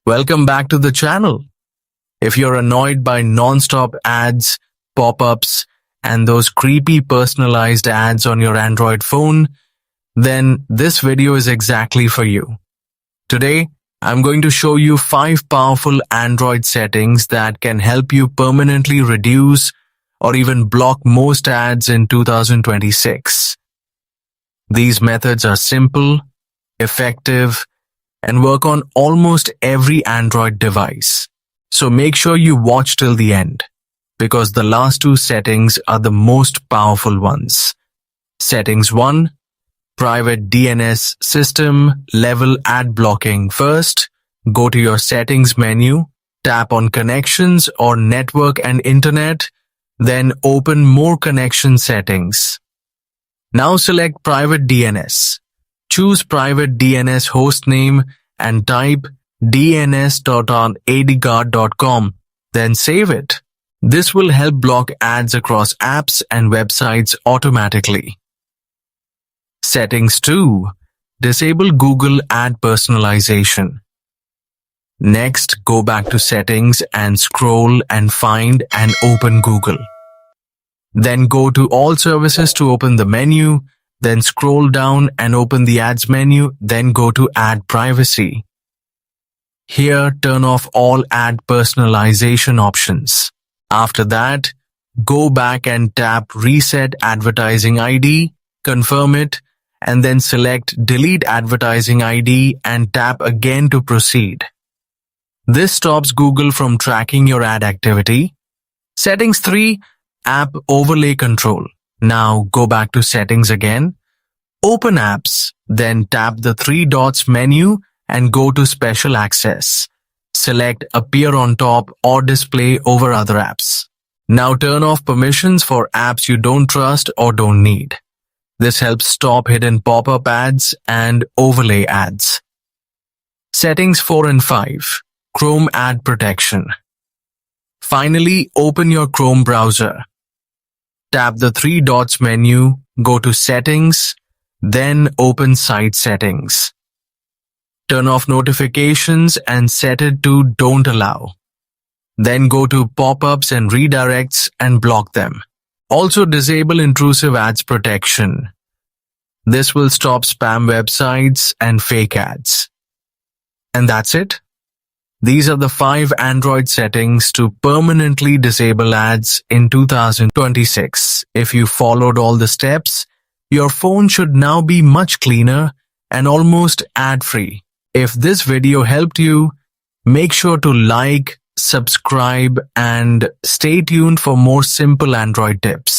Welcome back to the channel. If you're annoyed by non-stop ads, pop-ups, and those creepy personalized ads on your Android phone, then this video is exactly for you. Today, I'm going to show you 5 powerful Android settings that can help you permanently reduce or even block most ads in 2026. These methods are simple, effective, and work on almost every Android device. So make sure you watch till the end, because the last 2 settings are the most powerful ones. Settings 1. Private DNS System Level Ad Blocking. First, go to your Settings menu, tap on Connections or Network and Internet, then open More Connection Settings. Now select Private DNS. Choose Private DNS hostname and type dns.onadguard.com, then save it. This will help block ads across apps and websites automatically. Settings 2. Disable Google Ad Personalization. Next, go back to Settings and scroll and find and open Google. Then go to All Services to open the menu, then scroll down and open the Ads menu, then go to Ad Privacy. Here, turn off all ad personalization options. After that, go back and tap Reset Advertising ID, confirm it, and then select Delete Advertising ID and tap again to proceed. This stops Google from tracking your ad activity. Settings 3. App Overlay Control. Now go back to Settings again. Open Apps, then tap the 3 dots menu and go to Special Access. Select Appear on Top or Display over other apps. Now turn off permissions for apps you don't trust or don't need. This helps stop hidden pop-up ads and overlay ads. Settings 4 and 5. Chrome Ad Protection. Finally, open your Chrome browser. Tap the 3 dots menu, go to Settings, then open Site Settings. Turn off notifications and set it to Don't Allow. Then go to Pop-ups and Redirects and block them. Also disable Intrusive Ads Protection. This will stop spam websites and fake ads. And that's it. These are the 5 Android settings to permanently disable ads in 2026. If you followed all the steps, your phone should now be much cleaner and almost ad-free. If this video helped you, make sure to like, subscribe, and stay tuned for more simple Android tips.